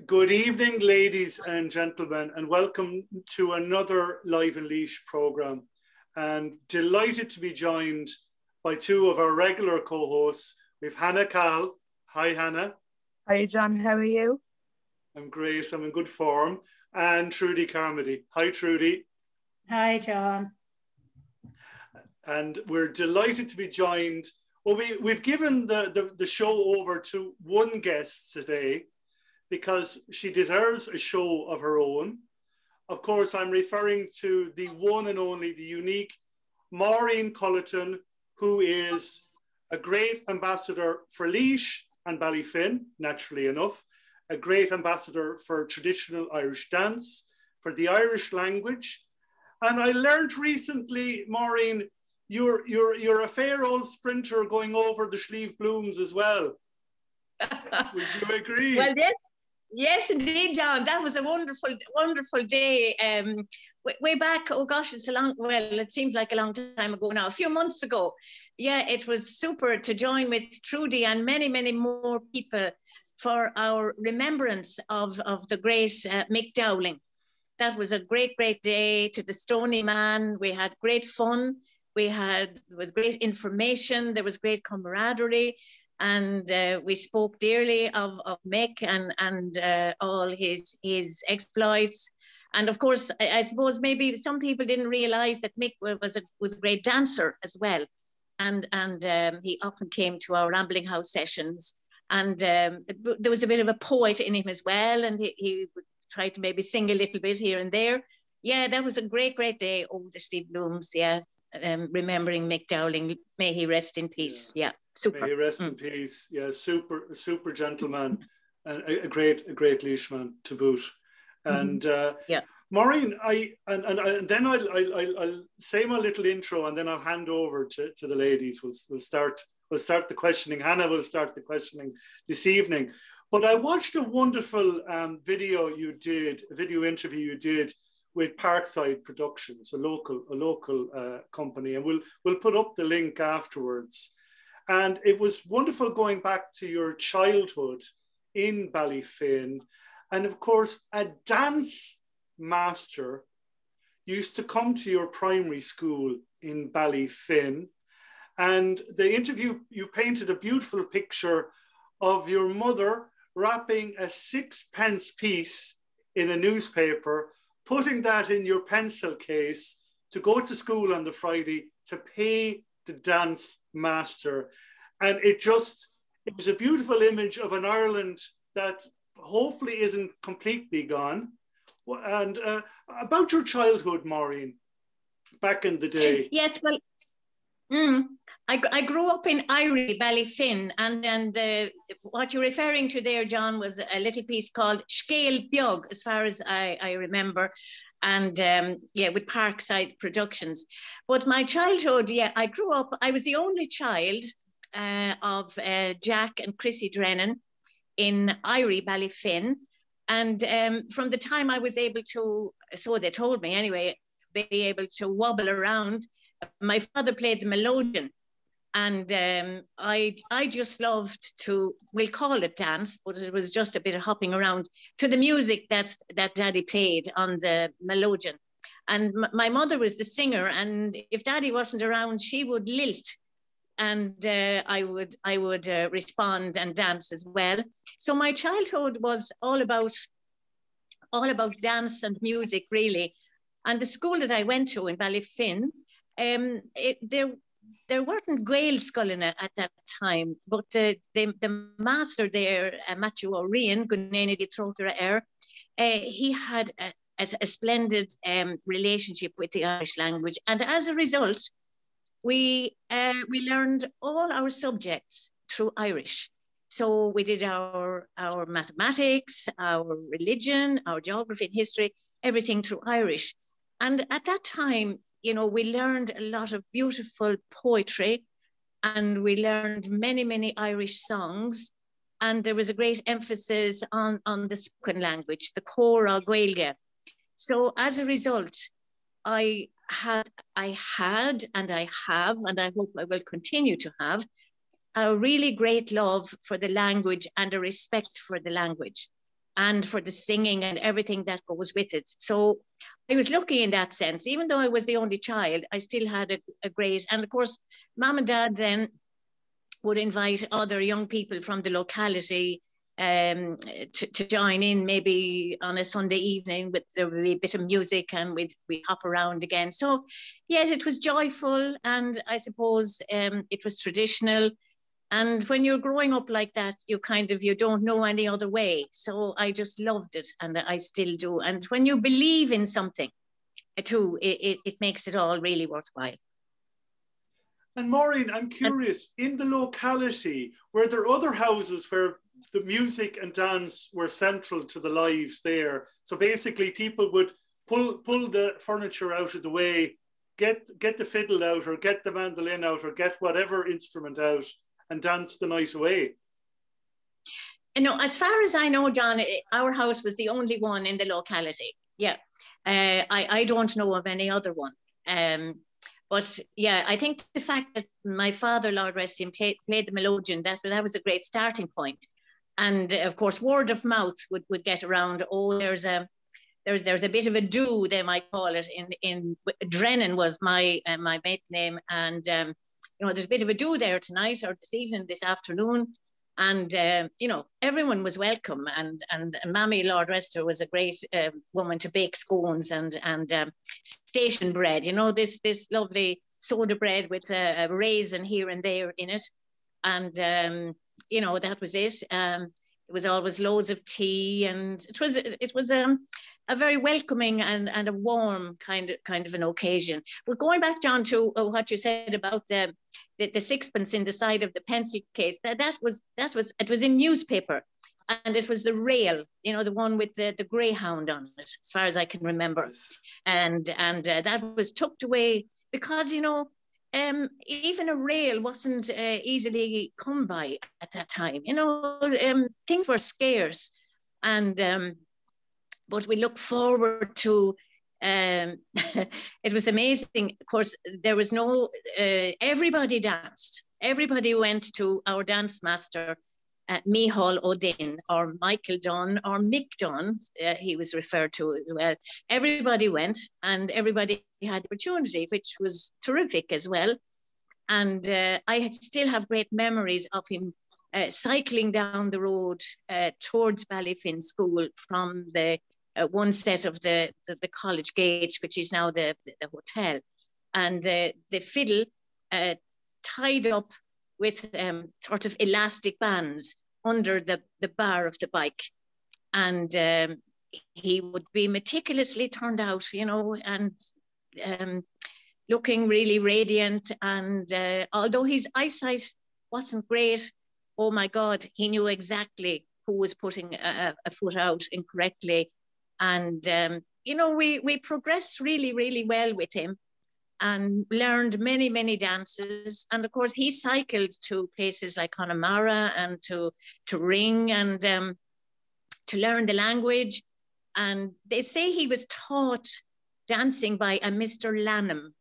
Good evening, ladies and gentlemen, and welcome to another Live and Laois programme. And delighted to be joined by two of our regular co-hosts. We have Hannah Cahill. Hi, Hannah. Hi, John. How are you? I'm great. I'm in good form. And Trudy Carmody. Hi, Trudy. Hi, John. And we're delighted to be joined. Well, we've given the show over to one guest today, because she deserves a show of her own. Of course, I'm referring to the one and only, the unique Maureen Culleton, who is a great ambassador for Laois and Ballyfin, naturally enough, a great ambassador for traditional Irish dance, for the Irish language. And I learned recently, Maureen, you're a fair old sprinter going over the Slieve Blooms as well. Would you agree? Well, yes, indeed, John. That was a wonderful day. Way back, oh gosh, it seems like a long time ago now, a few months ago. Yeah, it was super to join with Trudy and many more people for our remembrance of the great Mick Dowling. That was a great day to the Stony Man. We had great fun. There was great information. There was great camaraderie. And we spoke dearly of Mick and all his exploits. And of course, I suppose maybe some people didn't realise that Mick was a great dancer as well. And he often came to our Rambling House sessions. And there was a bit of a poet in him as well. And he would try to maybe sing a little bit here and there. Yeah, that was a great day. Oh, the Slieve Blooms, yeah. Remembering Mick Dowling, may he rest in peace. Yeah, super. May he rest in peace. Yeah, super gentleman, and a great Laoisman to boot. And yeah, Maureen, and then I'll say my little intro, and then I'll hand over to the ladies. We'll start the questioning. Hannah will start the questioning this evening. But I watched a wonderful video interview you did with Parkside Productions, a local company, and we'll put up the link afterwards. And it was wonderful going back to your childhood in Ballyfin, and of course, a dance master used to come to your primary school in Ballyfin. And the interview, you painted a beautiful picture of your mother wrapping a 6-pence piece in a newspaper, putting that in your pencil case to go to school on the Friday to pay the dance master. And it was a beautiful image of an Ireland that hopefully isn't completely gone. And about your childhood, Maureen, back in the day. Yes, well, I grew up in Irie, Ballyfin, and what you're referring to there, John, was a little piece called Scale Biog, as far as I remember, and with Parkside Productions. But my childhood, I grew up, I was the only child of Jack and Chrissy Drennan in Irie, Ballyfin, and from the time I was able to, so they told me anyway, be able to wobble around, my father played the melodeon. And I just loved to, we'll call it dance, but it was just a bit of hopping around to the music that Daddy played on the melodeon. And my mother was the singer, and if Daddy wasn't around, she would lilt, and I would respond and dance as well. So my childhood was all about dance and music, really. And the school that I went to in Ballyfin, there weren't Gael sculling at that time, but the master there, Matthew O'Rian, he had a splendid relationship with the Irish language. And as a result, we learned all our subjects through Irish. So we did our mathematics, our religion, our geography and history, everything through Irish. And at that time, we learned a lot of beautiful poetry, and we learned many Irish songs. And there was a great emphasis on the spoken language, the Cora Gaeilge. So as a result, I had, and I have, and I hope I will continue to have, a really great love for the language and a respect for the language. and for the singing and everything that goes with it. So I was lucky in that sense. Even though I was the only child, I still had a great, and of course, Mum and Dad then would invite other young people from the locality to join in, maybe on a Sunday evening, but there would be a bit of music and we'd hop around again. So yes, it was joyful, and I suppose it was traditional. And when you're growing up like that, you don't know any other way. So I just loved it, and I still do. And when you believe in something too, it makes it all really worthwhile. And Maureen, I'm curious, in the locality, were there other houses where the music and dance were central to the lives there? So basically people would pull the furniture out of the way, get the fiddle out, or get the mandolin out, or get whatever instrument out, and dance the night away. As far as I know, John, our house was the only one in the locality. Yeah. I don't know of any other one. But yeah, I think the fact that my father, Lord rest him, played the melodeon, that was a great starting point. And of course, word of mouth would get around. Oh, there's a bit of a do, they might call it. In Drennan was my maiden name, and there's a bit of a do there tonight, or this evening, this afternoon. And everyone was welcome, and Mammy, Lord rest her, was a great woman to bake scones and station bread. This lovely soda bread with a raisin here and there in it, and that was it. There was always loads of tea, and it was a very welcoming and a warm kind of an occasion. But going back, John, to what you said about the sixpence in the side of the pencil case, that was in newspaper, and it was the rail, the one with the greyhound on it, as far as I can remember. And that was tucked away because even a rail wasn't easily come by at that time. Things were scarce, and but we look forward to. It was amazing. Of course, there was no. Everybody danced. Everybody went to our dance master, Micheál O'Dinn, or Michael Dunn, or Mick Dunn. He was referred to as well. Everybody went, and everybody had the opportunity, which was terrific as well. And I still have great memories of him cycling down the road towards Ballyfin School from the one set of the college gate, which is now the hotel, and the fiddle tied up with sort of elastic bands under the bar of the bike, and he would be meticulously turned out, and looking really radiant. And although his eyesight wasn't great, oh my God, he knew exactly who was putting a foot out incorrectly. And, we progressed really, really well with him and learned many, many dances. And of course, he cycled to places like Connemara and to Ring and to learn the language. And they say he was taught dancing by a Mr. Lanham,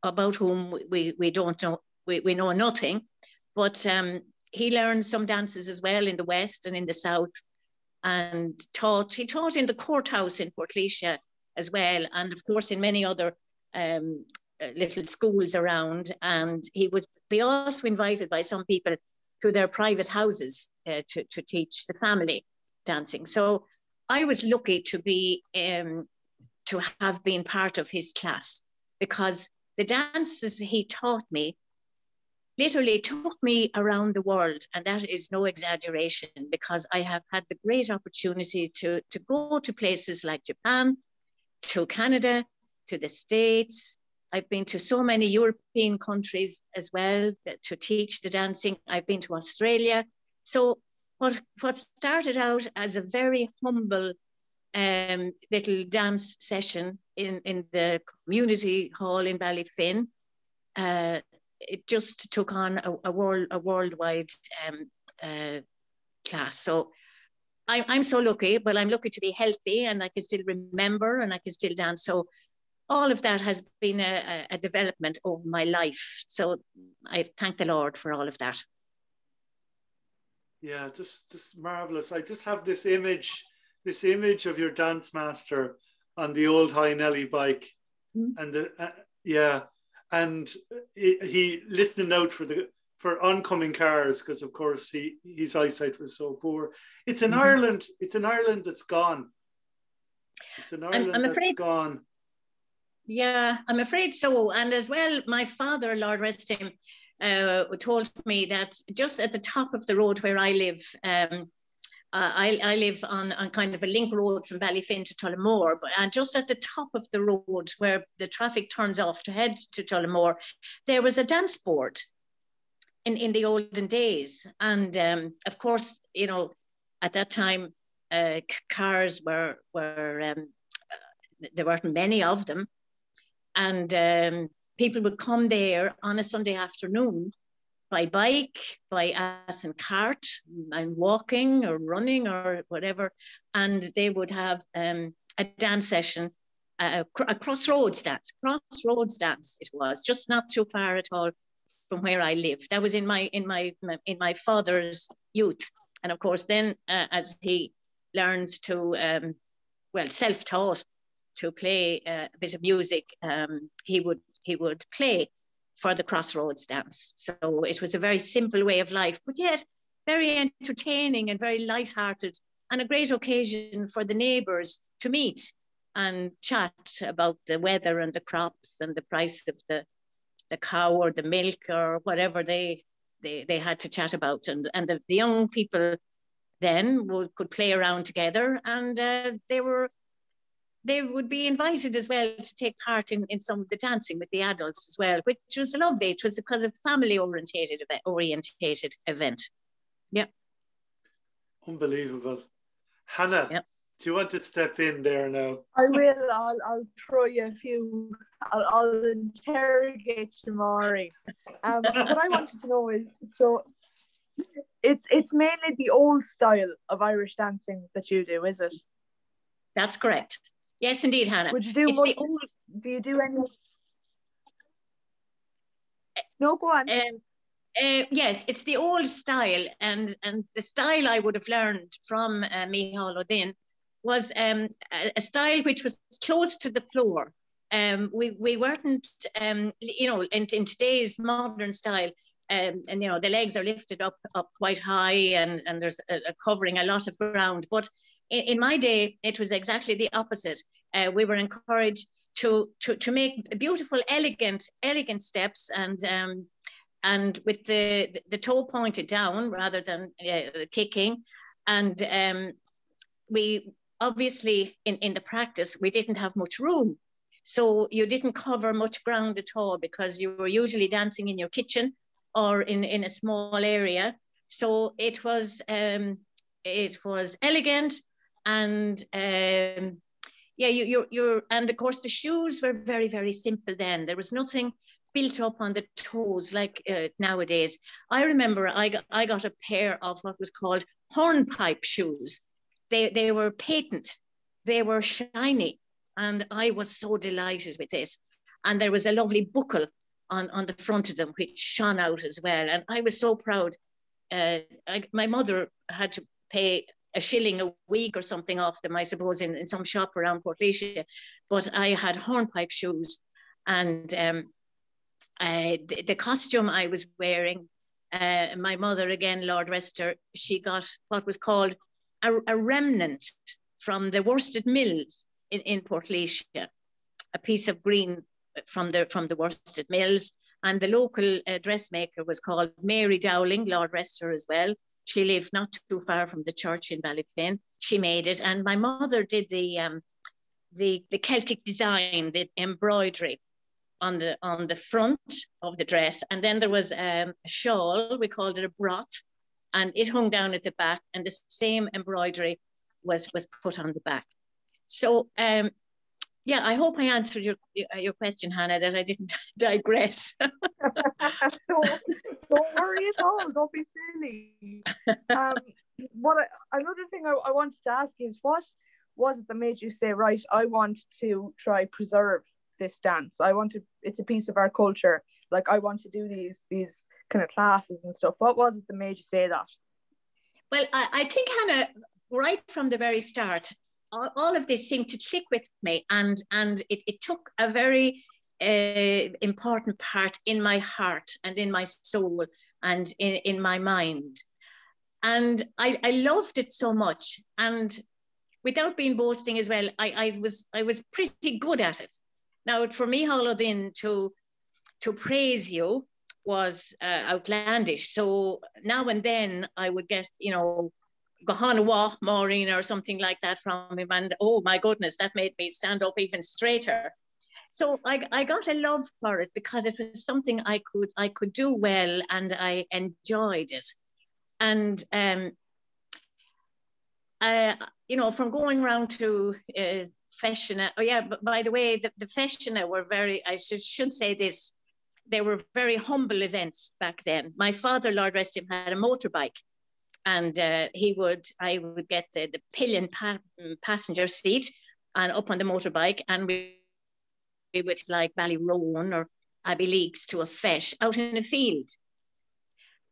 about whom we don't know, we know nothing. But he learned some dances as well in the West and in the South. And he taught in the courthouse in Portlaoise as well, and of course in many other little schools around. And he would be also invited by some people to their private houses to teach the family dancing. So I was lucky to have been part of his class, because the dances he taught me literally took me around the world, and that is no exaggeration, because I have had the great opportunity to go to places like Japan, to Canada, to the States. I've been to so many European countries as well to teach the dancing. I've been to Australia. So what started out as a very humble little dance session in the community hall in Ballyfin, it just took on a worldwide class. So I'm so lucky, but I'm lucky to be healthy, and I can still remember and I can still dance. So all of that has been a development over my life. So I thank the Lord for all of that. Yeah, just marvelous. I just have this image this image of your dance master on the old High Nelly bike, and and he listening out for oncoming cars, because of course his eyesight was so poor. It's in Ireland. It's an Ireland that's gone. It's an Ireland that's gone. Yeah, I'm afraid so. And as well, my father, Lord rest him, told me that just at the top of the road where I live, I live on kind of a link road from Ballyfin to Tullamore, and just at the top of the road where the traffic turns off to head to Tullamore, there was a dance board in the olden days. And of course, you know, at that time, cars were there weren't many of them. And people would come there on a Sunday afternoon by bike, by ass and cart, and walking or running or whatever. And they would have a dance session, a crossroads dance. Crossroads dance it was, just not too far at all from where I live. That was in my father's youth. And of course, then as he learned to, self-taught, to play a bit of music, he would play for the crossroads dance. So it was a very simple way of life, but yet very entertaining and very light-hearted, and a great occasion for the neighbours to meet and chat about the weather and the crops and the price of the cow or the milk or whatever they had to chat about. And the young people then could play around together, and they would be invited as well to take part in some of the dancing with the adults as well, which was lovely. It was because of family-orientated event. Yeah. Unbelievable. Hannah, do you want to step in there now? I will. I'll throw you a few. I'll interrogate you, Maureen. What I wanted to know is, so it's mainly the old style of Irish dancing that you do, is it? That's correct. Yes, indeed, Hannah. Would you do do you do any? No, go on. Yes, it's the old style, and the style I would have learned from Micheál O'Dinn was a style which was close to the floor. We weren't, in today's modern style, and the legs are lifted up quite high, and there's a covering a lot of ground. But in my day, it was exactly the opposite. We were encouraged to make beautiful, elegant steps, and with the toe pointed down rather than kicking. And we obviously in the practice we didn't have much room, so you didn't cover much ground at all, because you were usually dancing in your kitchen or in a small area. So it was elegant. And and of course the shoes were very, very simple then. There was nothing built up on the toes like nowadays. I remember I got a pair of what was called hornpipe shoes. They were patent, they were shiny, and I was so delighted with this. And there was a lovely buckle on the front of them which shone out as well, and I was so proud. My mother had to pay a shilling a week or something off them, I suppose, in some shop around Portlaoise. But I had hornpipe shoes, and the costume I was wearing, my mother, again, Lord rest her, she got what was called a remnant from the worsted mills in Portlaoise, a piece of green from the worsted mills. And the local dressmaker was called Mary Dowling, Lord rest her as well. She lived not too far from the church in Ballyfin. She made it, and my mother did the Celtic design, the embroidery on the front of the dress, and then there was a shawl. We called it a brot, and it hung down at the back, and the same embroidery was put on the back. So I hope I answered your question, Hannah, that I didn't digress. Don't worry at all. Don't be silly. Another thing I wanted to ask is, what was it that made you say, right, I want to try preserve this dance? It's a piece of our culture. Like, I want to do these kind of classes and stuff. What was it that made you say that? Well, I think, Hannah, right from the very start, all of this seemed to click with me, and it took a very important part in my heart and in my soul and in my mind. And I loved it so much. And without being boasting as well, I was pretty good at it. Now, for me, Haldin, to praise you was outlandish. So now and then I would get, you know, Laois Maureen or something like that from him. And oh my goodness, that made me stand up even straighter. So I got a love for it because it was something I could do well, and I enjoyed it. And you know, from going around to Feshina, oh yeah, but by the way, the Feshina were very, I should say this, they were very humble events back then. My father, Lord rest him, had a motorbike, and I would get the pillion passenger seat and up on the motorbike, and we would like Ballyroan or Abbeyleix to a fesh out in a field.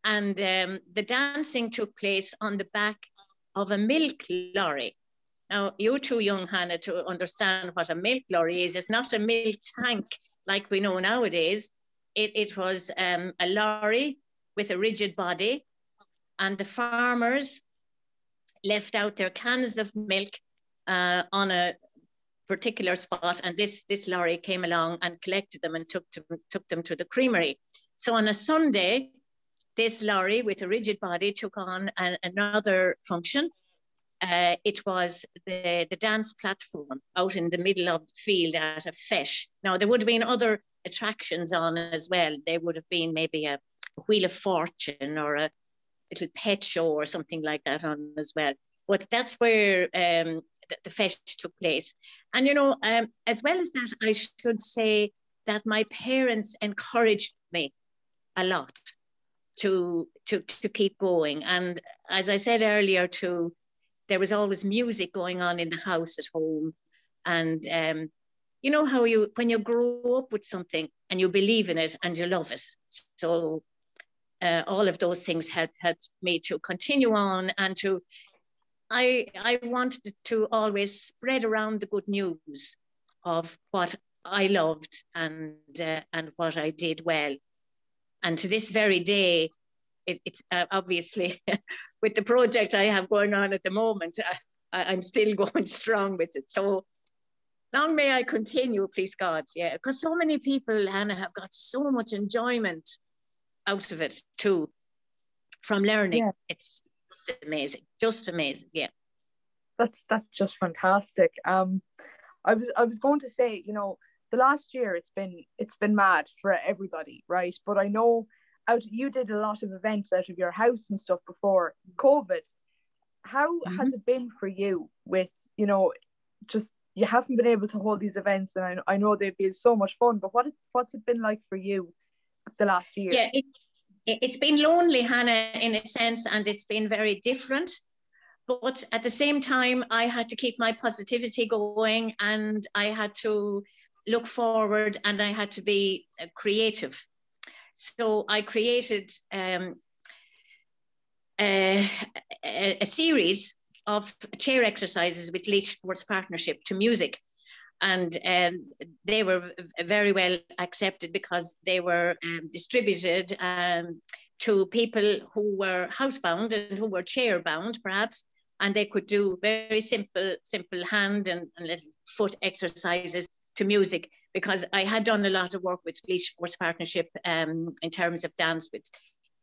And the dancing took place on the back of a milk lorry. Now, you're too young, Hannah, to understand what a milk lorry is. It's not a milk tank like we know nowadays. It was a lorry with a rigid body, and the farmers left out their cans of milk on a particular spot, and this lorry came along and collected them and took them to the creamery. So on a Sunday, this lorry with a rigid body took on another function. It was the dance platform out in the middle of the field at a fesh. Now, there would have been other attractions on as well. There would have been maybe a Wheel of Fortune or a little pet show or something like that on as well. But that's where the fesh took place. And, you know, as well as that, I should say that my parents encouraged me a lot to keep going. And as I said earlier too, there was always music going on in the house at home. And you know how when you grow up with something and you believe in it and you love it. So all of those things had me to continue on, and I wanted to always spread around the good news of what I loved and what I did well. And to this very day, it's obviously with the project I have going on at the moment, I'm still going strong with it. So long may I continue, please God. Yeah, because so many people, Hannah, have got so much enjoyment out of it too, from learning. Yeah. It's just amazing. Yeah. That's just fantastic. I was going to say, you know, the last year it's been mad for everybody, right? But I know you did a lot of events out of your house and stuff before COVID. How has it been for you with, you know, just you haven't been able to hold these events, and I know they've been so much fun, but what's it been like for you the last year? Yeah, it's been lonely, Hannah, in a sense, and it's been very different. But at the same time, I had to keep my positivity going, and I had to look forward, and I had to be creative. So I created a series of chair exercises with Laois Sports Partnership to music. And they were very well accepted because they were distributed to people who were housebound and who were chair-bound, perhaps, and they could do very simple hand and little foot exercises to music, because I had done a lot of work with Laois Sports Partnership in terms of dance with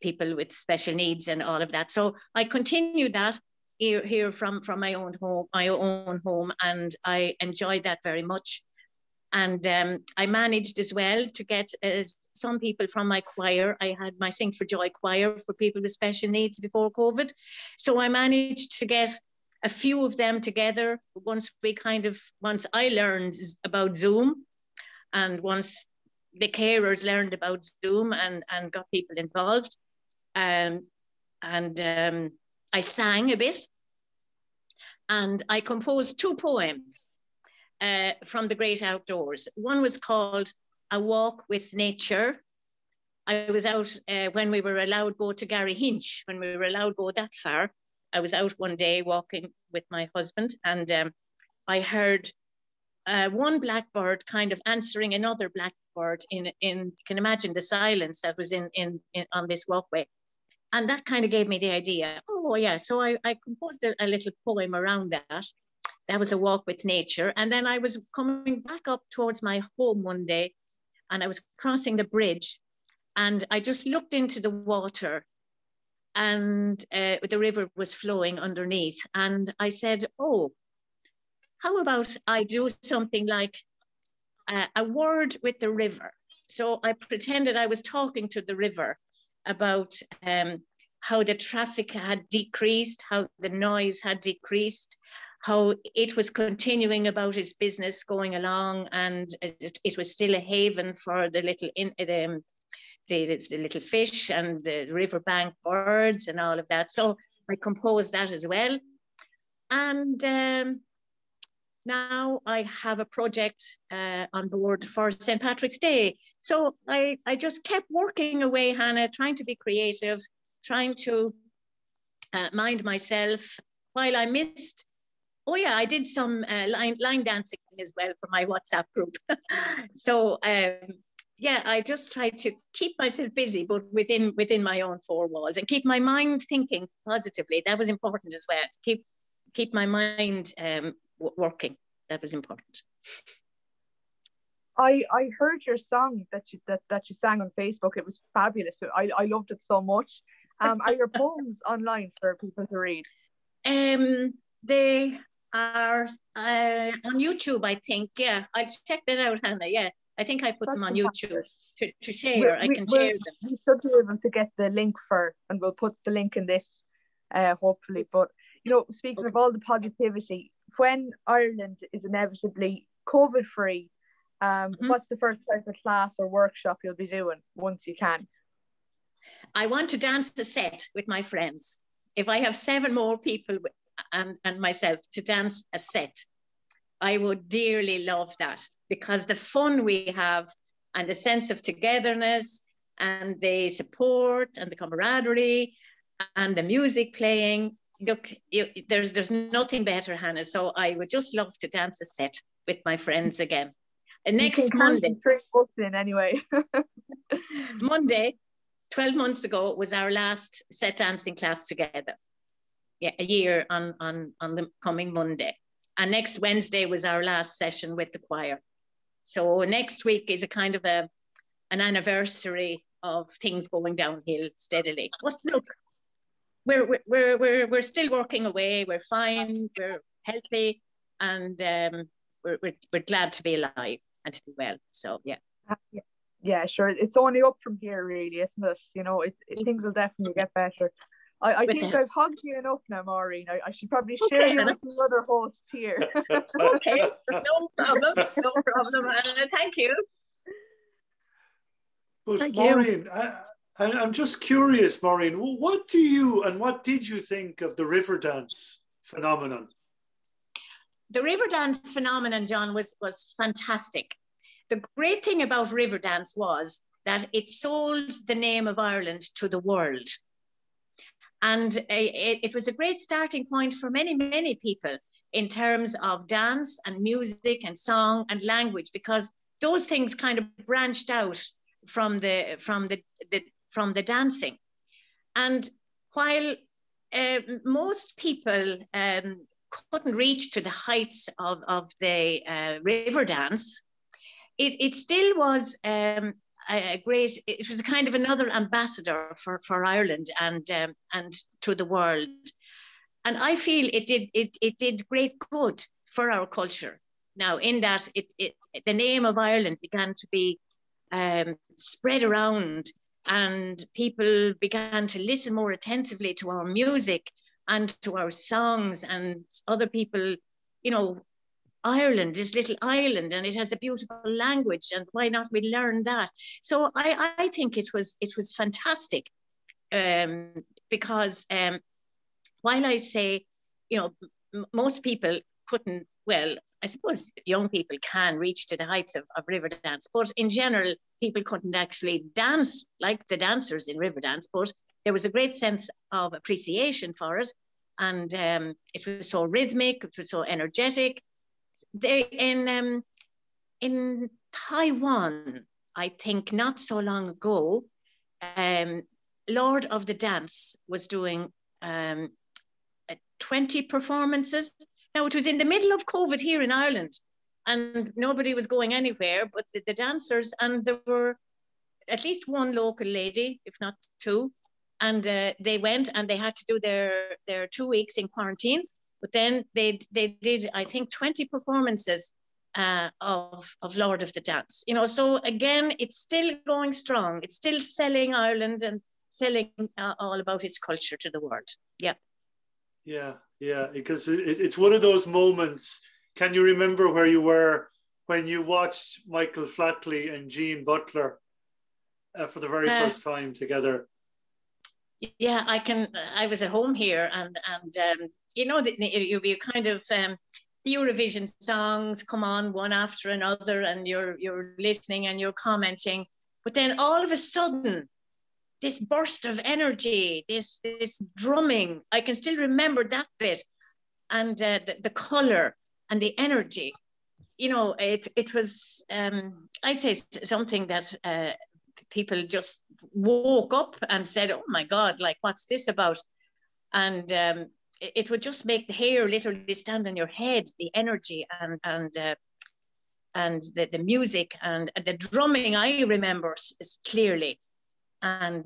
people with special needs and all of that. So I continued that here from my own home, and I enjoyed that very much. And I managed as well to get some people from my choir. I had my Sing for Joy choir for people with special needs before COVID. So I managed to get a few of them together once I learned about Zoom, and once the carers learned about Zoom and got people involved. I sang a bit, and I composed 2 poems from the great outdoors. One was called A Walk with Nature. I was out when we were allowed go to Gary Hinch, when we were allowed go that far. I was out one day walking with my husband, and I heard one blackbird kind of answering another blackbird in you can imagine the silence that was in on this walkway. And that kind of gave me the idea. Oh yeah, so I composed a little poem around that. That was a walk with nature. And then I was coming back up towards my home one day, and I was crossing the bridge, and I just looked into the water, and the river was flowing underneath. And I said, oh, how about I do something like a word with the river? So I pretended I was talking to the river about how the traffic had decreased, how the noise had decreased, how it was continuing about its business going along, and it was still a haven for the little the little fish and the riverbank birds and all of that. So I composed that as well. And now I have a project on board for St. Patrick's Day. So I just kept working away, Hannah, trying to be creative, trying to mind myself while I missed. Oh yeah, I did some line dancing as well for my WhatsApp group. So yeah, I just tried to keep myself busy, but within my own four walls, and keep my mind thinking positively. That was important as well. Keep my mind working. That was important. I heard your song that you sang on Facebook. It was fabulous. I loved it so much. Are your poems online for people to read? They are on YouTube, I think. Yeah, I'll check that out, Hannah. Yeah, I think I put them on YouTube to share. I can share them. We should be able to get the link and we'll put the link in this, hopefully. But speaking of all the positivity, when Ireland is inevitably COVID-free, what's the first type of class or workshop you'll be doing once you can? I want to dance the set with my friends. If I have 7 more people and myself to dance a set, I would dearly love that, because the fun we have and the sense of togetherness and the support and the camaraderie and the music playing, look, there's nothing better, Hannah. So I would just love to dance a set with my friends again. And next Monday. 3 books in anyway. Monday, 12 months ago, was our last set dancing class together. Yeah, a year on the coming Monday. And next Wednesday was our last session with the choir. So next week is a kind of an anniversary of things going downhill steadily. But look, we're still working away. We're fine. We're healthy, and we're glad to be alive and to be well. So yeah. Yeah, sure. It's only up from here, really, isn't it? Things will definitely get better. I think I've hugged you enough now, Maureen. I should probably share you with the other hosts here. Okay, no problem, Anna. Thank you. But thank Maureen, you. I'm just curious, Maureen, what did you think of the river dance phenomenon? The river dance phenomenon, John, was fantastic. The great thing about river dance was that it sold the name of Ireland to the world. And it was a great starting point for many, many people in terms of dance and music and song and language, because those things kind of branched out from the dancing. And while most people couldn't reach to the heights of the river dance, it still was it was a kind of another ambassador for Ireland and to the world. And I feel it did great good for our culture. Now, in that the name of Ireland began to be spread around, and people began to listen more attentively to our music and to our songs, and other people, Ireland, this little island, and it has a beautiful language, and why not we learn that? So I think it was fantastic, because while I say, most people couldn't, well, I suppose young people can reach to the heights of river dance, but in general, people couldn't actually dance like the dancers in river dance, but there was a great sense of appreciation for it. and it was so rhythmic, it was so energetic. In Taiwan, I think not so long ago, Lord of the Dance was doing 20 performances. Now, it was in the middle of COVID here in Ireland, and nobody was going anywhere but the dancers, and there were at least one local lady, if not two, and they went and they had to do their 2 weeks in quarantine, but then they did, I think, 20 performances of Lord of the Dance. You know, so again, it's still going strong. It's still selling Ireland and selling all about its culture to the world. Yeah. Yeah, because it's one of those moments. Can you remember where you were when you watched Michael Flatley and Jean Butler for the very first time together? Yeah, I can. I was at home here, and you know, you'll be kind of the Eurovision songs come on one after another, and you're listening and you're commenting, but then all of a sudden, this burst of energy, this drumming, I can still remember that bit, and the color and the energy. You know, it was I'd say something that people just woke up and said, "Oh my God, like what's this about?" And it would just make the hair literally stand on your head. The energy and the music and the drumming, I remember clearly. And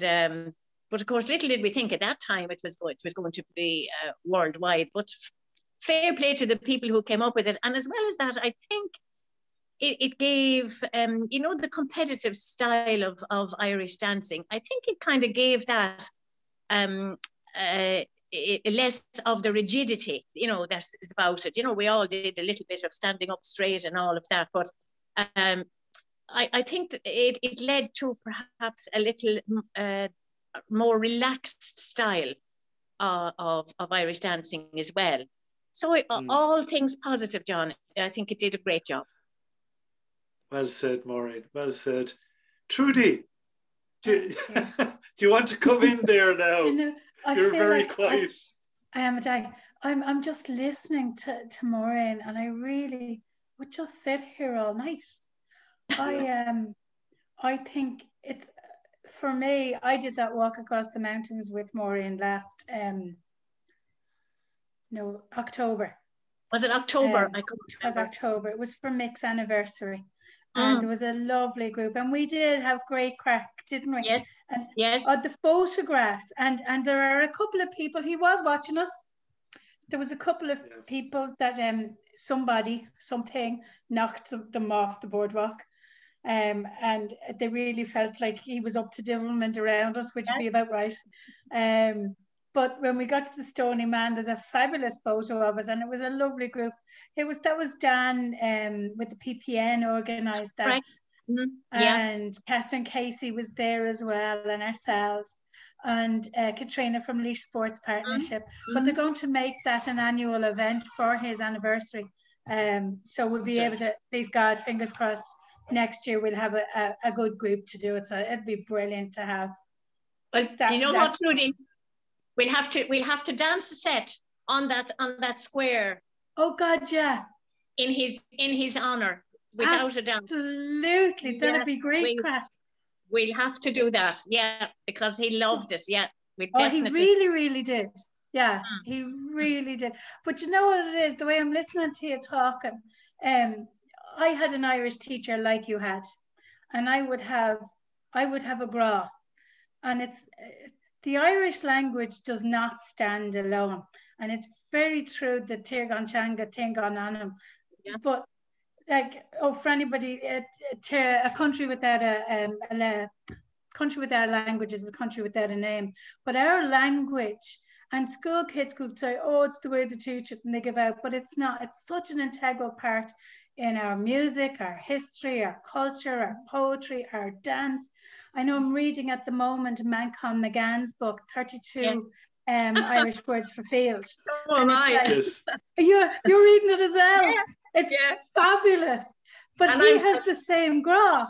but of course, little did we think at that time it was going to be worldwide. But fair play to the people who came up with it. And as well as that, I think it gave you know, the competitive style of Irish dancing. I think it kind of gave that less of the rigidity, you know, that is about it. You know, we all did a little bit of standing up straight and all of that, but I think that it led to perhaps a little more relaxed style of Irish dancing as well. So all things positive, John. I think it did a great job. Well said, Maureen. Well said. Trudy, do you want to come in there now? You know, You're very quiet. I am a dag. I'm just listening to Maureen, and I really would just sit here all night. I think it's, for me, I did that walk across the mountains with Maureen last October. Was it October? It was October. It was for Mick's anniversary. And there was a lovely group, and we did have great crack, didn't we? Yes. And yes. The photographs, and there are a couple of people. He was watching us. There was a couple of people that something knocked them off the boardwalk, and they really felt like he was up to devilment around us, which would be about right. But when we got to the Stony Man, there's a fabulous photo of us, and it was a lovely group. That was Dan with the PPN organised that. Right. And Catherine Casey was there as well, and ourselves, and Katrina from Laois Sports Partnership. But they're going to make that an annual event for his anniversary. So we'll be able to, please God, fingers crossed, next year we'll have a good group to do it. So it'd be brilliant to have. Well, you know what, Trudy? We'll have to dance a set on that square. Oh God, yeah. In his honour, without a doubt. Absolutely, that'd be great. We'll have to do that, yeah, because he loved it. Yeah, he really, really did. Yeah, he really did. But you know what it is? The way I'm listening to you talking, I had an Irish teacher like you had, and I would have a bra, and it's. The Irish language does not stand alone, and it's very true that Tirgan Changa Tingan Anam. Yeah. But like, for anybody, a country without a country without a language is a country without a name. But our language, and school kids could say, "Oh, it's the way they teach it," and they give out, but it's not. It's such an integral part in our music, our history, our culture, our poetry, our dance. I know I'm reading at the moment Mancon McGann's book, 32 Irish words for field. Oh, and it's like, you're reading it as well. Yeah. It's fabulous. But he has the same graph.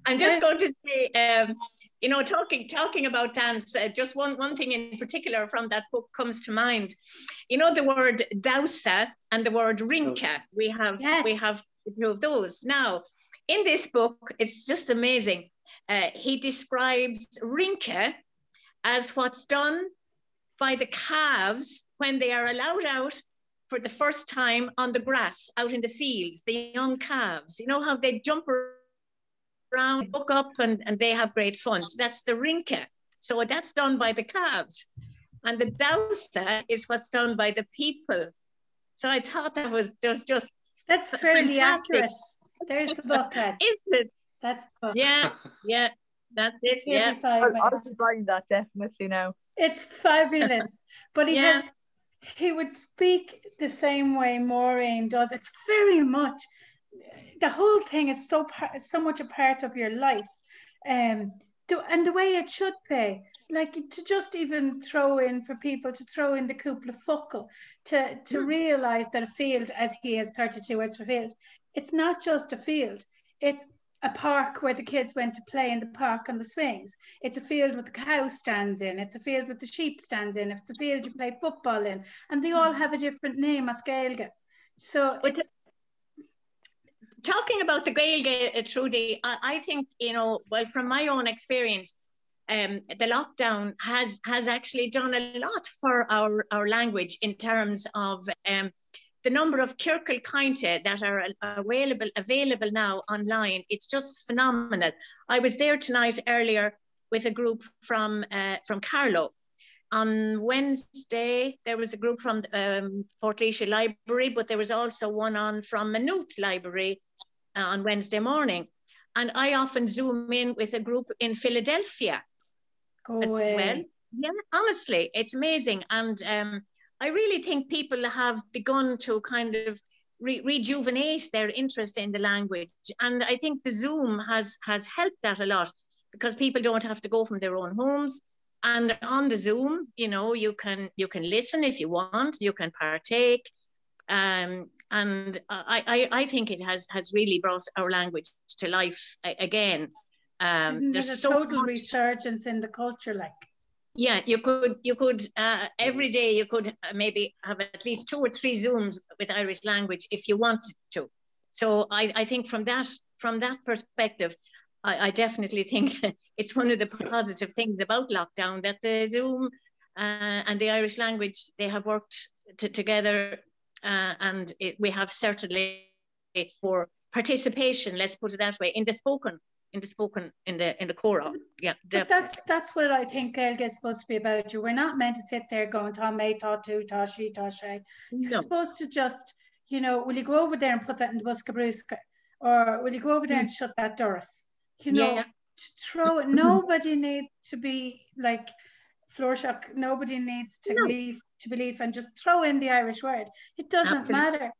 I'm just going to say, you know, talking about dance, just one thing in particular from that book comes to mind. You know, the word dausa and the word rinka. We have two of those. Now, in this book, it's just amazing. He describes rinka as what's done by the calves when they are allowed out for the first time on the grass, out in the fields, the young calves. You know how they jump around, look up, and they have great fun. So that's the rinka. So that's done by the calves. And the dausa is what's done by the people. So I thought that was just that's fairly fantastic. Accurate. There's the book. Is it? That's the book. Yeah, that's it. Yeah. I'll be buying that definitely now. It's fabulous. But he would speak the same way Maureen does. It's very much, the whole thing is so much a part of your life. And the way it should be, like to just even throw in for people to throw in the couple of focal, to realise that a field, as he has 32 words for field, it's not just a field. It's a park where the kids went to play in the park on the swings. It's a field with the cow stands in. It's a field with the sheep stands in. It's a field you play football in. And they all have a different name, as Gaeilge. So it's... Talking about the Gaeilge, Trudy, I think, you know, well, from my own experience, the lockdown has actually done a lot for our language in terms of the number of Kirkle Kainte that are available now online. It's just phenomenal. I was there tonight earlier with a group from Carlow. On Wednesday, there was a group from Portlaoise Library, but there was also one from Maynooth Library on Wednesday morning. And I often Zoom in with a group in Philadelphia as well. Yeah, honestly, it's amazing. And I really think people have begun to kind of rejuvenate their interest in the language. And I think the Zoom has helped that a lot, because people don't have to go from their own homes. And on the Zoom, you know, you can listen if you want, you can partake. And I think it has really brought our language to life again. There's a total resurgence in the culture, like. Yeah, you could every day you could maybe have at least 2 or 3 Zooms with Irish language if you wanted to. So I think from that perspective, I definitely think it's one of the positive things about lockdown, that the Zoom and the Irish language, they have worked together, and we have certainly for participation, let's put it that way, in the spoken in the core. Yeah, definitely. But that's what I think Gaeilge is supposed to be about. We're not meant to sit there going tá mé, tá tú, tá she, tá she. You're supposed to just, you know, will you go over there and put that in the buska brúska, or will you go over there and shut that doors? You know, throw it. Nobody needs to be like Florshock. Nobody needs to believe and just throw in the Irish word. It doesn't matter.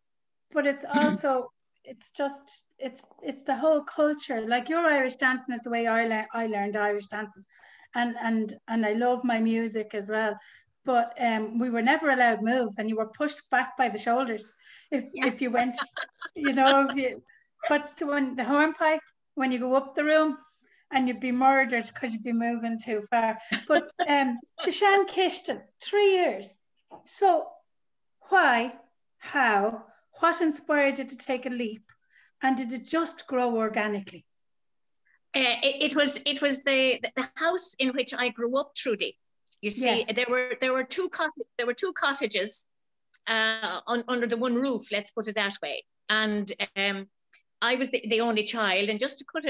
But it's also, it's the whole culture. Like your Irish dancing is the way I learned Irish dancing, and I love my music as well. But we were never allowed to move, and you were pushed back by the shoulders if you went. You know, what's the one? The hornpipe. When you go up the room, and you'd be murdered because you'd be moving too far. But the Shan Kishton, 3 years. So why, how, what inspired you to take a leap? And did it just grow organically? It was the house in which I grew up, Trudy. You see, there were two cottages under the one roof, let's put it that way. And I was the only child, and just to cut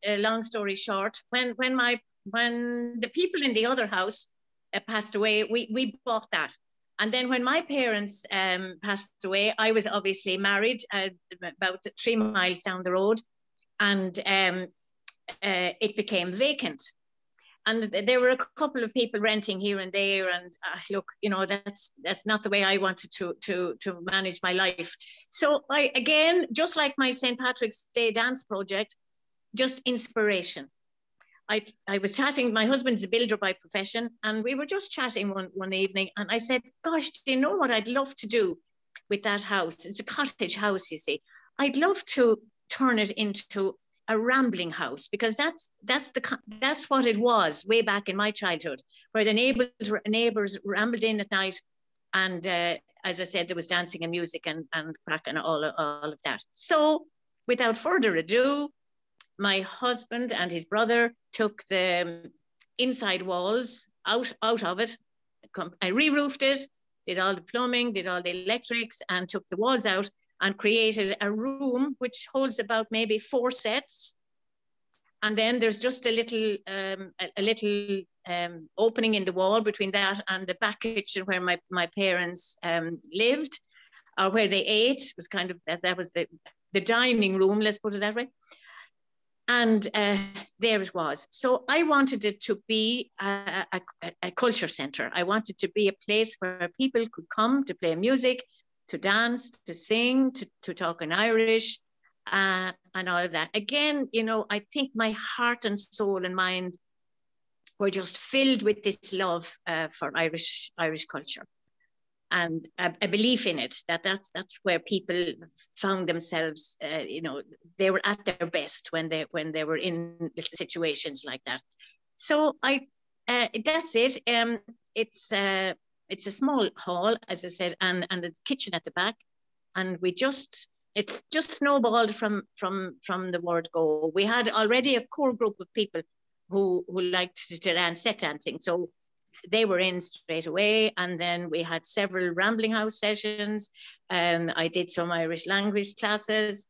a long story short, when the people in the other house passed away, we bought that. And then when my parents passed away, I was obviously married about 3 miles down the road, and it became vacant. And there were a couple of people renting here and there, and look, you know, that's not the way I wanted to manage my life. So I, again, just like my St. Patrick's Day dance project, just inspiration. I was chatting, my husband's a builder by profession, and we were just chatting one evening, and I said, gosh, do you know what I'd love to do with that house? It's a cottage house, you see. I'd love to turn it into a rambling house, because that's what it was way back in my childhood, where the neighbors rambled in at night, and as I said, there was dancing and music and crack and all of that. So without further ado, my husband and his brother took the inside walls out of it. I re-roofed it, did all the plumbing, did all the electrics, and took the walls out and created a room which holds about maybe 4 sets. And then there's just a little opening in the wall between that and the back kitchen where my parents lived, or where they ate. It was kind of that was the dining room, let's put it that way. And there it was. So I wanted it to be a culture centre. I wanted to be a place where people could come to play music, to dance, to sing, to talk in Irish, and all of that. Again, you know, I think my heart and soul and mind were just filled with this love for Irish culture, and a belief in it, that's where people found themselves. You know, they were at their best when they were in situations like that. So that's it. It's a small hall, as I said, and the kitchen at the back, and it's just snowballed from the word go. We had already a core group of people who liked to dance, set dancing, so they were in straight away. And then we had several rambling house sessions. I did some Irish language classes,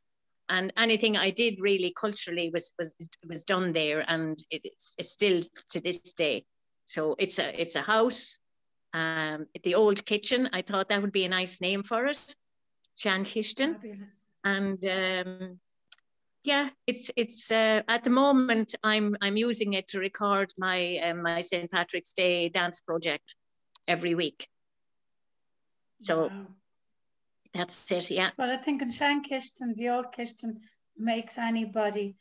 and anything I did really culturally was done there, and it's still to this day. So it's a house. The old kitchen, I thought that would be a nice name for it, Shan Kishton. And yeah, it's at the moment I'm using it to record my St. Patrick's Day dance project every week. So wow. That's it, yeah. Well, I think in Shan Kishton, the old Kishton makes anybody,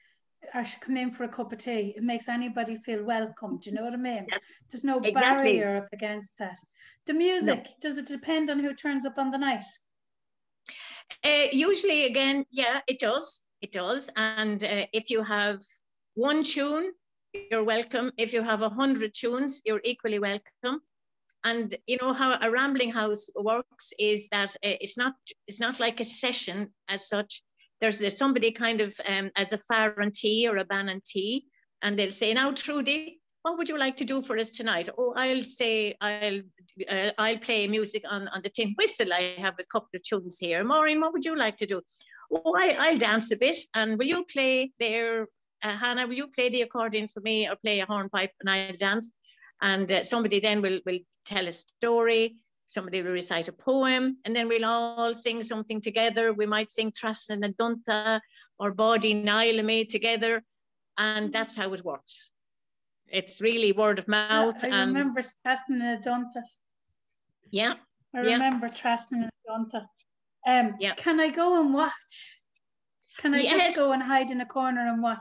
I should come in for a cup of tea. It makes anybody feel welcome. Do you know what I mean? There's no barrier up against that. The music, no. Does it depend on who turns up on the night? Usually, again, yeah, it does. It does. And if you have one tune, you're welcome. If you have 100 tunes, you're equally welcome. And you know how a rambling house works is that it's not like a session as such. There's somebody kind of as a farrantee or a banantee, and they'll say, "Now, Trudy, what would you like to do for us tonight?" Oh, I'll say I'll play music on the tin whistle. I have a couple of tunes here. Maureen, what would you like to do? Oh, I'll dance a bit. And will you play there, Hannah? Will you play the accordion for me, or play a hornpipe, and I'll dance? And somebody then will tell a story. Somebody will recite a poem, and then we'll all sing something together. We might sing Trasna na Dunta or Body Nailame together, and that's how it works. It's really word of mouth. I remember Trasna na Dunta. Yeah. I remember Trasna na Dunta. Yeah. Can I go and watch? Can I just go and hide in a corner and watch?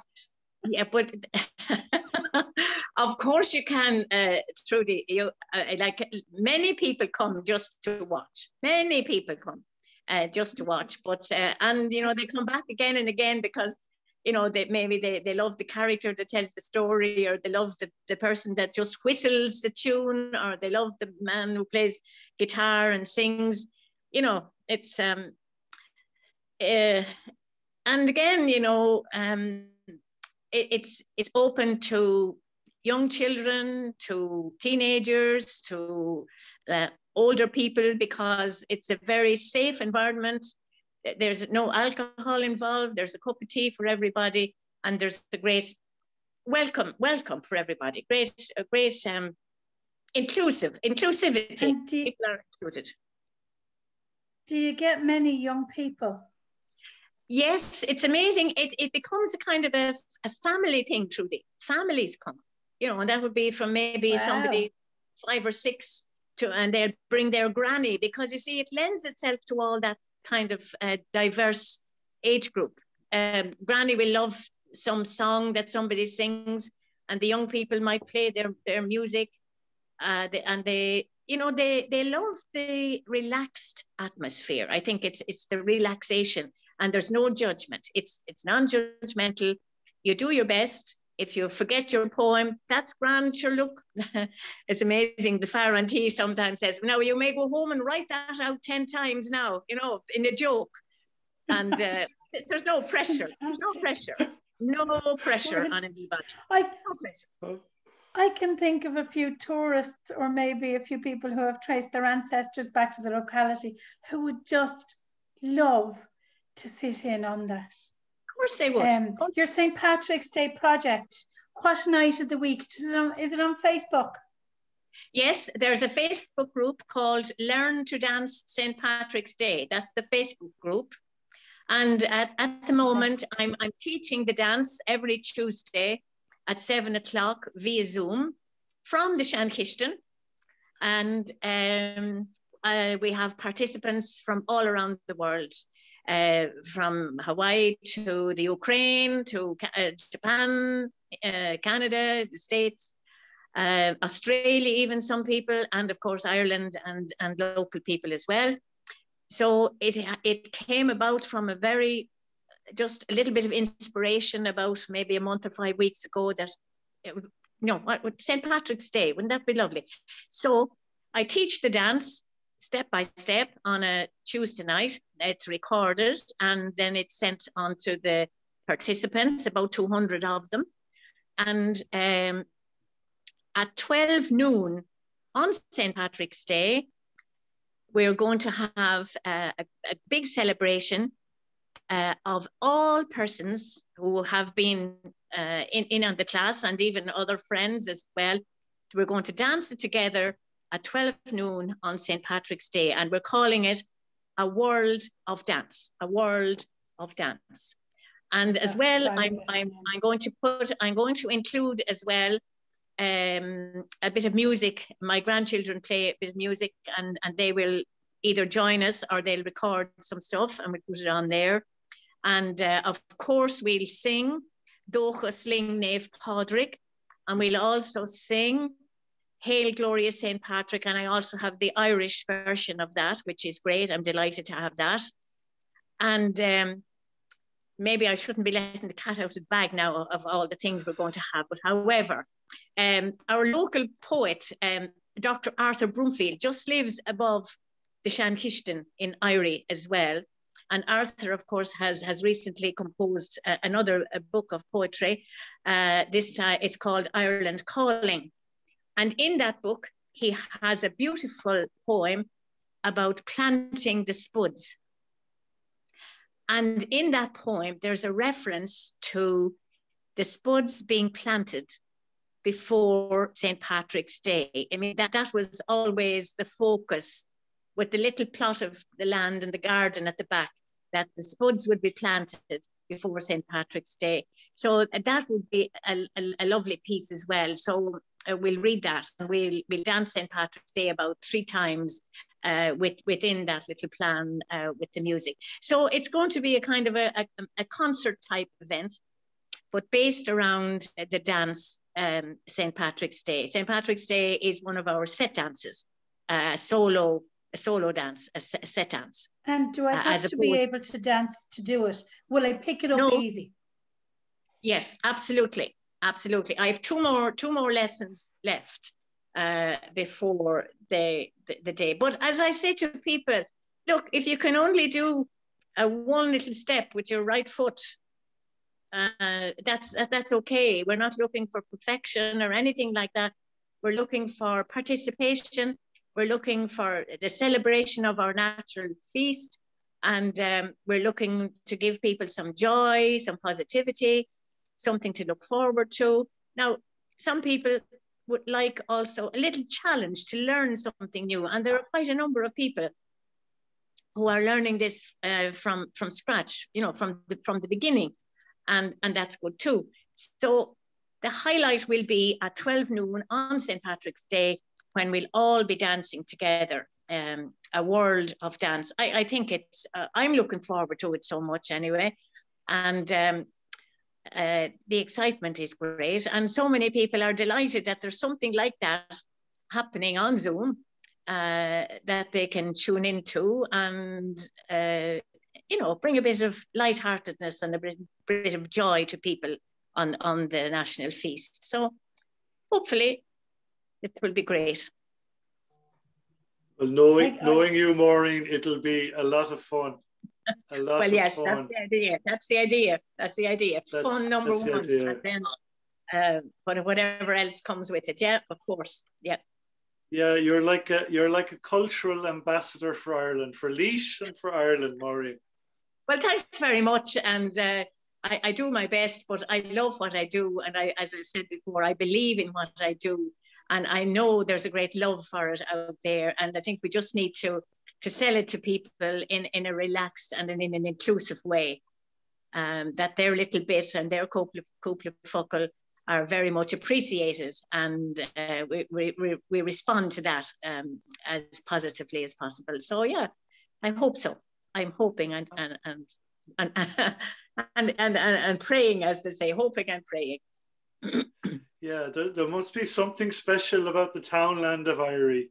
Yeah, but of course you can, Trudy. You like many people come just to watch. Many people come just to watch, but and you know they come back again and again because you know they love the character that tells the story, or they love the person that just whistles the tune, or they love the man who plays guitar and sings. You know, it's and again, you know, it's open to young children, to teenagers, to older people, because it's a very safe environment. There's no alcohol involved. There's a cup of tea for everybody, and there's a great welcome for everybody. Great inclusivity. People are included. Do you get many young people? Yes, it's amazing. It becomes a kind of a family thing, Trudy. Families come, you know, and that would be from maybe somebody 5 or 6 and they'll bring their granny, because you see, it lends itself to all that kind of diverse age group. Granny will love some song that somebody sings, and the young people might play their music, and they love the relaxed atmosphere. I think it's the relaxation. And there's no judgment. It's non-judgmental. you do your best. If you forget your poem, that's grand, sure, look. It's amazing. The Farrantee sometimes says, now you may go home and write that out 10 times now, you know, in a joke. And there's no pressure. There's no pressure. No pressure on anybody. No pressure. I can think of a few tourists or maybe a few people who have traced their ancestors back to the locality who would just love to sit in on that. Of course they would. Your St. Patrick's Day project, what night of the week? Is it on Facebook? Yes, there's a Facebook group called Learn to Dance St. Patrick's Day. That's the Facebook group. And at the moment, I'm teaching the dance every Tuesday at 7 o'clock via Zoom from the Shankichten. And we have participants from all around the world. From Hawaii to the Ukraine, to Japan, Canada, the States, Australia, even some people, and of course Ireland and local people as well. So it came about from just a little bit of inspiration about maybe a month or 5 weeks ago that, St. Patrick's Day, wouldn't that be lovely? So I teach the dance step by step on a Tuesday night. It's recorded and then it's sent on to the participants, about 200 of them. And at 12 noon on St. Patrick's Day, we're going to have a big celebration of all persons who have been in on the class and even other friends as well. We're going to dance it together at 12 noon on St. Patrick's Day, and we're calling it a world of dance, a world of dance. And as well, I'm going to include as well a bit of music. My grandchildren play a bit of music, and they will either join us or they'll record some stuff and we'll put it on there. And of course, we'll sing Dochas Ling Nave Podrick, and we'll also sing Hail Glorious St. Patrick, and I also have the Irish version of that, which is great. I'm delighted to have that. And maybe I shouldn't be letting the cat out of the bag now of all the things we're going to have, but however, our local poet, Dr. Arthur Broomfield, just lives above the Shankichten in Irie as well. And Arthur, of course, has recently composed another book of poetry. This time it's called Ireland Calling. And in that book, he has a beautiful poem about planting the spuds. And in that poem, there's a reference to the spuds being planted before St. Patrick's Day. I mean, that was always the focus with the little plot of the land and the garden at the back, that the spuds would be planted before St. Patrick's Day. So that would be a lovely piece as well. So we'll read that, and we'll dance St. Patrick's Day about 3 times within that little plan with the music. So it's going to be a kind of a concert type event, but based around the dance St. Patrick's Day. St. Patrick's Day is one of our set dances, a solo dance, a set dance. And do I have to be able to dance to do it? Will I pick it up easy? Yes, absolutely. Absolutely. I have two more lessons left before the day. But as I say to people, look, if you can only do one little step with your right foot, that's okay. We're not looking for perfection or anything like that. We're looking for participation. We're looking for the celebration of our natural feast. And we're looking to give people some joy, some positivity, something to look forward to. Now, some people would like also a little challenge to learn something new. And there are quite a number of people who are learning this from scratch, from the beginning. And that's good too. So the highlight will be at 12 noon on St. Patrick's Day, when we'll all be dancing together, a world of dance. I think I'm looking forward to it so much anyway. And the excitement is great. And so many people are delighted that there's something like that happening on Zoom that they can tune into and, bring a bit of lightheartedness and a bit of joy to people on the national feast. So hopefully it will be great. Well, knowing you, Maureen, it'll be a lot of fun. A lot well, of yes, fun. That's the idea. Fun number one, and then whatever else comes with it. Yeah, of course. Yeah. Yeah, you're like a cultural ambassador for Ireland, for Laois and for Ireland, Maureen. Well, thanks very much, and I do my best, but I love what I do, and as I said before, I believe in what I do, and I know there's a great love for it out there, and I think we just need to sell it to people in a relaxed and in an inclusive way, that their little bit and their cúpla focal are very much appreciated, and we respond to that as positively as possible. So yeah, I hope so. I'm hoping and praying, as they say, hoping and praying. Yeah, there must be something special about the townland of Irie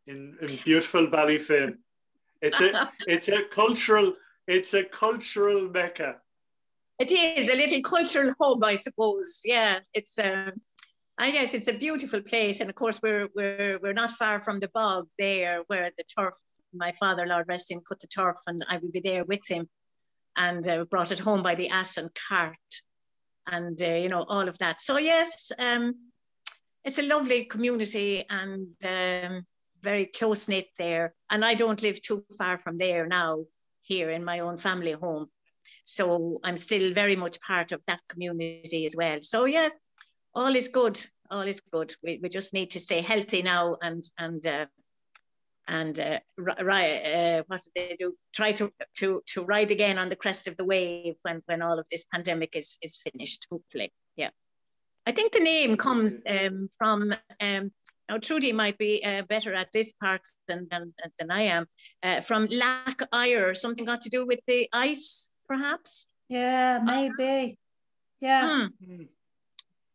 in beautiful Ballyfin. It's a cultural mecca. It is a little cultural hub, I suppose. Yeah, I guess it's a beautiful place, and of course we're not far from the bog there, where the turf. My father, Lord rest him, cut the turf, and I would be there with him, and brought it home by the ass and cart, and all of that. So yes, it's a lovely community and very close knit there. And I don't live too far from there now, here in my own family home. So I'm still very much part of that community as well. So yeah, all is good. All is good. We just need to stay healthy now and what do they do? Try to ride again on the crest of the wave when all of this pandemic is finished, hopefully. Yeah. I think the name comes from now Trudy might be better at this part than I am, from lac ire, something got to do with the ice, perhaps? Yeah, maybe. Yeah.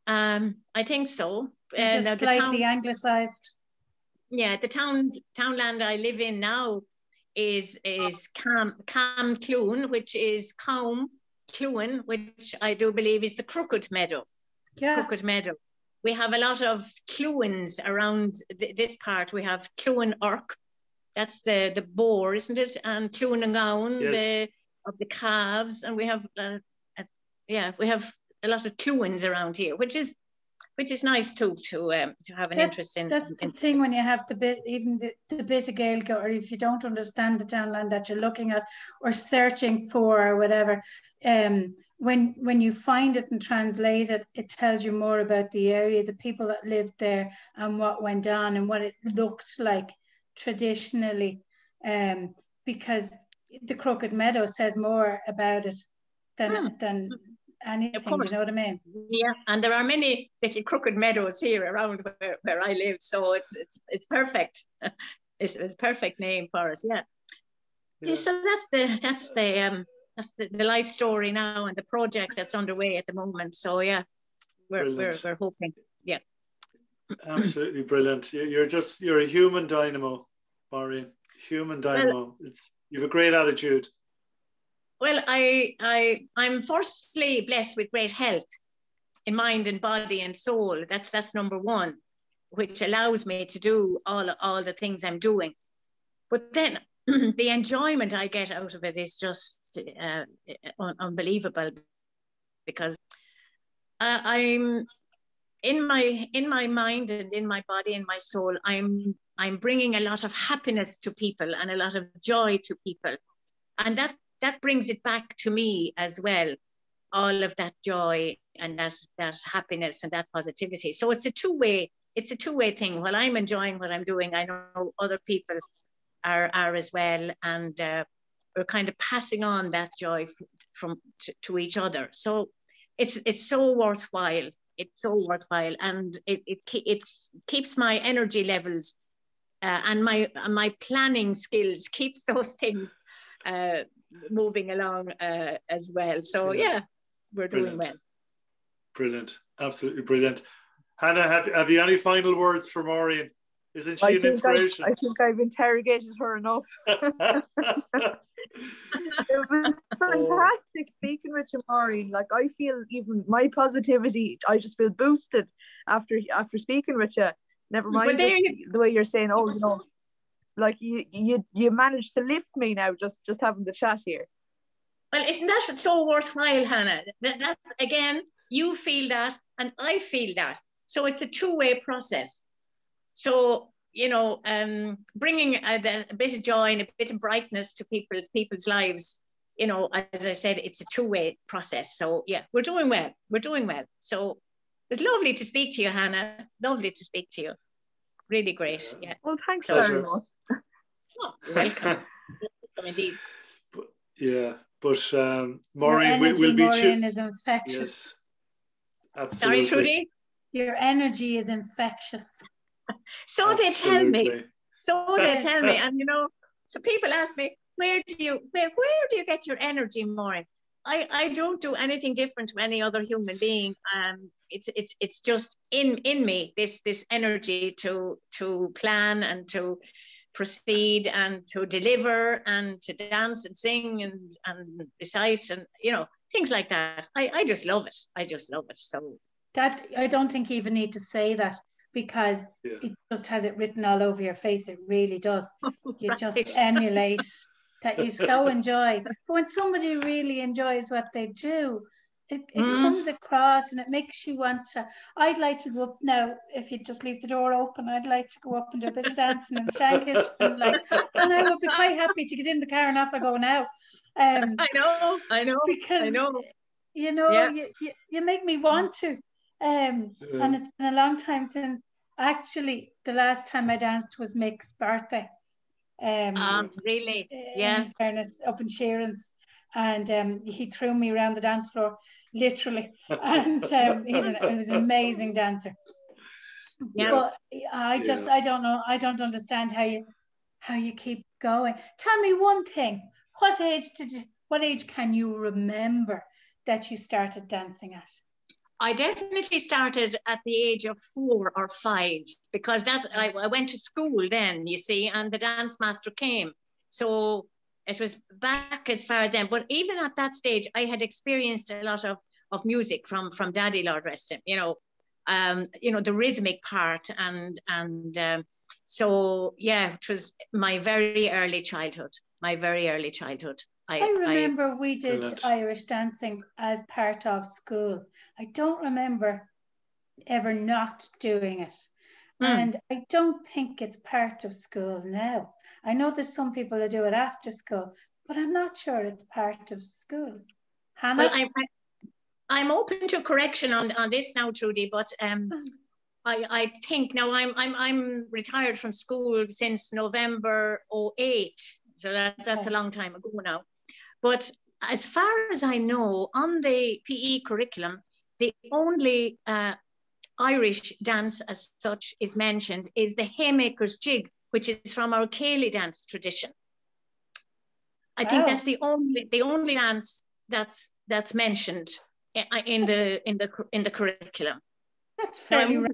I think so. Just slightly anglicised. Yeah, the townland I live in now is Cam Clun, which is Coombe Clun, which I do believe is the Crooked Meadow. Yeah. Crooked Meadow. We have a lot of Cluins around this part. We have Cluin Urk, that's the boar, isn't it? And Clun and Gown, yes. of the calves, and we have we have a lot of Cluins around here, which is nice too to have an interest in. That's the thing when you have the bit of Gaelic, or if you don't understand the townland that you're looking at or searching for or whatever, when you find it and translate it, it tells you more about the area, the people that lived there, and what went on and what it looked like traditionally, because the Crooked Meadow says more about it than anything. Of course. Do you know what I mean? Yeah, and there are many little crooked meadows here around where I live, so it's perfect. It's a perfect name for it. Yeah. So that's the life story now, and the project that's underway at the moment. So yeah, we're hoping. Yeah. Absolutely brilliant. You're a human dynamo, Maureen. Human dynamo. You have a great attitude. Well, I'm firstly blessed with great health in mind and body and soul. That's number one, which allows me to do all the things I'm doing. But then the enjoyment I get out of it is just unbelievable, because I'm in my mind and in my body and my soul, I'm bringing a lot of happiness to people and a lot of joy to people, and that brings it back to me as well, all of that joy and that happiness and that positivity. So it's a two-way thing. While I'm enjoying what I'm doing, I know other people are as well, and we're kind of passing on that joy to each other. So it's so worthwhile. It's so worthwhile, and it keeps my energy levels and my planning skills, keeps those things moving along as well. So yeah, we're doing well. Brilliant, absolutely brilliant. Hannah, have you any final words for Maureen? Isn't she an inspiration? I think I've interrogated her enough. It was fantastic speaking with you, Maureen. Like, I feel even my positivity, I just feel boosted after speaking with you. Never mind the way you're saying, oh, you know, like you managed to lift me now just having the chat here. Well, isn't that so worthwhile, Hannah? That again, you feel that and I feel that. So it's a two-way process. So, you know, bringing a bit of joy and a bit of brightness to people's lives, you know, as I said, it's a two-way process. So yeah, we're doing well. We're doing well. So it's lovely to speak to you, Hannah. Lovely to speak to you. Really great. Yeah. Well, thanks very much. Oh, you're welcome. Welcome indeed. But Maureen, we'll be Maureen is infectious. Yes, absolutely. Sorry, Trudy. Your energy is infectious. So absolutely. They tell me. So they tell me, and you know, so people ask me, where do you get your energy, Maureen? I don't do anything different to any other human being. It's just in me, this energy to plan and to proceed and to deliver and to dance and sing and recite and, you know, things like that. I just love it. I just love it. So that, I don't think you even need to say that, because it just has it written all over your face. It really does. You right. Just emulate that you so enjoy. But when somebody really enjoys what they do, it comes across and it makes you want to. I'd like to go up now, if you just leave the door open, I'd like to go up and do a bit of dancing and shankish and I would be quite happy to get in the car and off I go now. I know. Because, I know. You know, you make me want to. And it's been a long time since, actually, the last time I danced was Mick's birthday. Really? Yeah. In fairness, up in Sheeran's. And he threw me around the dance floor, literally. And he was an amazing dancer. Yeah. But I don't know. I don't understand how you keep going. Tell me one thing. What age can you remember that you started dancing at? I definitely started at the age of 4 or 5, because I went to school then, you see, and the dance master came. So it was back as far then. But even at that stage, I had experienced a lot of music from Daddy, Lord rest him, you know, the rhythmic part. And so, yeah, it was my very early childhood. I remember we did Irish dancing as part of school. I don't remember ever not doing it. And I don't think it's part of school now. I know there's some people who do it after school, but I'm not sure it's part of school. Hannah? Well, I'm open to correction on this now, Trudy, but I think now I'm retired from school since November 2008. So that's a long time ago now. But as far as I know, on the PE curriculum, the only Irish dance as such is mentioned is the haymaker's jig, which is from our Cayley dance tradition. I think that's the only dance that's mentioned in the curriculum. That's fairly right.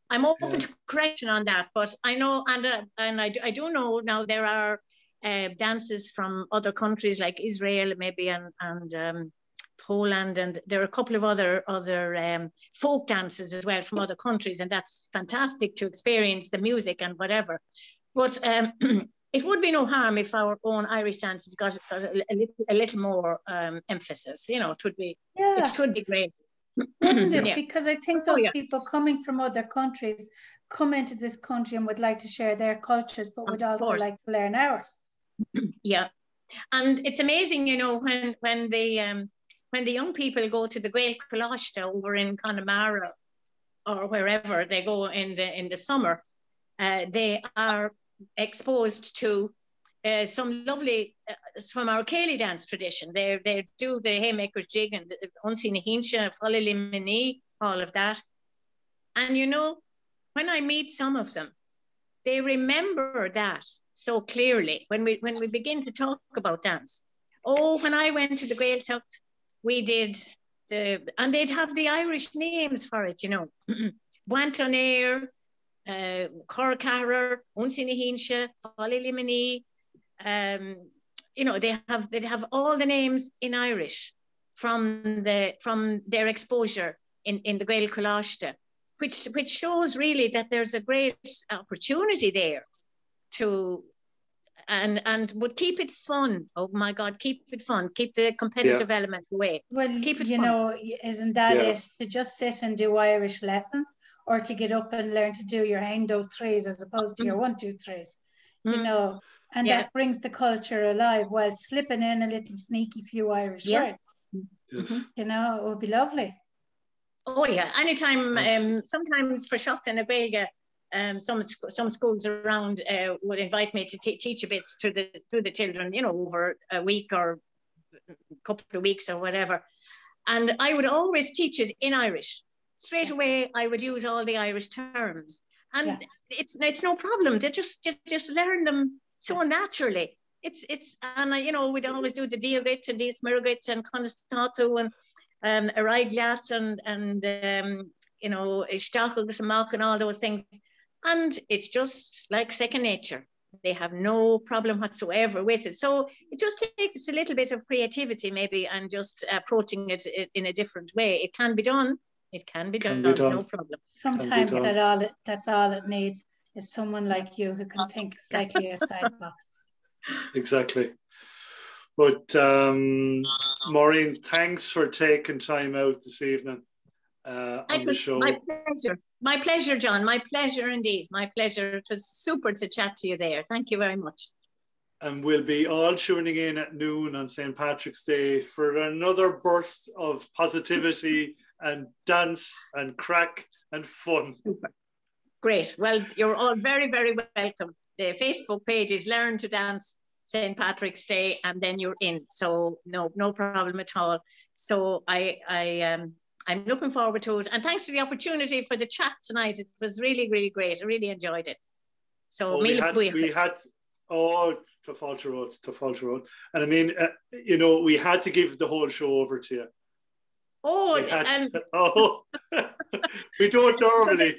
I'm open to correction on that, but I know and I do know now there are dances from other countries like Israel maybe and Poland, and there are a couple of other folk dances as well from other countries, and that's fantastic to experience the music and whatever. But it would be no harm if our own Irish dances got a little more emphasis. You know, it would be great. Wouldn't it? Because I think those people coming from other countries come into this country and would like to share their cultures, but would also like to learn ours. Yeah, and it's amazing, you know, when the young people go to the Gael Colashta over in Connemara or wherever they go in the summer, they are exposed to some lovely from our Cayley dance tradition. They do the haymaker's jig and the Unseen Hinsha, Follilimini, all of that. And you know, when I meet some of them, they remember that so clearly when we begin to talk about dance. Oh, when I went to the Gaeltacht, we did and they'd have the Irish names for it, you know. Wantonair, Corcarer, Unseen Hinsha, Follilimini, you know, they have all the names in Irish from their exposure in the Gael Coláiste, which shows really that there's a great opportunity there to and would keep it fun. Oh my God, keep it fun. Keep the competitive element away. Well, keep it you fun. know, isn't that it? To just sit and do Irish lessons, or to get up and learn to do your Hendo threes as opposed to your 1, 2, 3s, you know, and that brings the culture alive while slipping in a little sneaky few Irish words. Yes. You know, it would be lovely. Oh yeah, anytime. Sometimes for Shopton and Belga, some schools around would invite me to teach a bit to the children, you know, over a week or a couple of weeks or whatever, and I would always teach it in Irish. Straight away, I would use all the Irish terms, and it's no problem. They just learn them so naturally. And you know, we'd always do the Diogit and the Smirgit and Constatu and Araiglat and you know, Ishtachel and all those things. And it's just like second nature. They have no problem whatsoever with it. So it just takes a little bit of creativity maybe, and just approaching it in a different way. It can be done. It can be done. No problem. Sometimes that's all it needs is someone like you who can think slightly outside the box. Exactly. But Maureen, thanks for taking time out this evening on the show. My pleasure. My pleasure, John. My pleasure indeed. My pleasure. It was super to chat to you there. Thank you very much. And we'll be all tuning in at noon on St. Patrick's Day for another burst of positivity and dance and crack and fun. Super. Great. Well, you're all very, very welcome. The Facebook page is Learn to Dance St. Patrick's Day, and then you're in. So no problem at all. So I'm looking forward to it. And thanks for the opportunity for the chat tonight. It was really, really great. I really enjoyed it. So we had to Falter Road. And I mean, you know, we had to give the whole show over to you. We don't normally.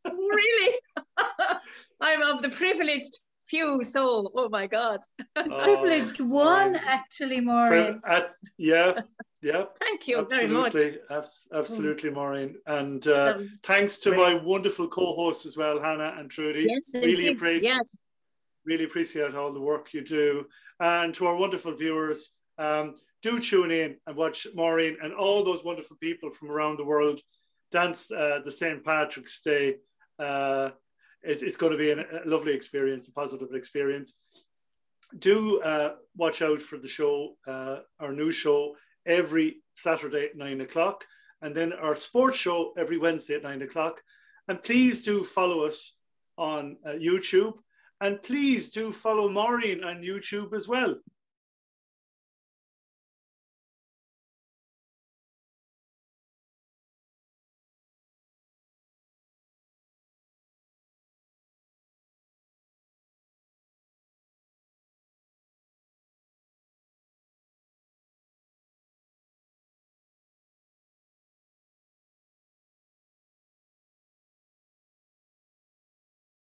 Really? I'm of the privileged few, so oh my God. Privileged one, actually, Maureen. Yeah. Thank you very much. Absolutely, Maureen. And thanks to my wonderful co-hosts as well, Hannah and Trudy. Yes, really appreciate all the work you do. And to our wonderful viewers, do tune in and watch Maureen and all those wonderful people from around the world dance the St. Patrick's Day. It's going to be a lovely experience, a positive experience. Do watch out for the show, our new show, every Saturday at 9 o'clock, and then our sports show every Wednesday at 9 o'clock. And please do follow us on YouTube, and please do follow Maureen on YouTube as well.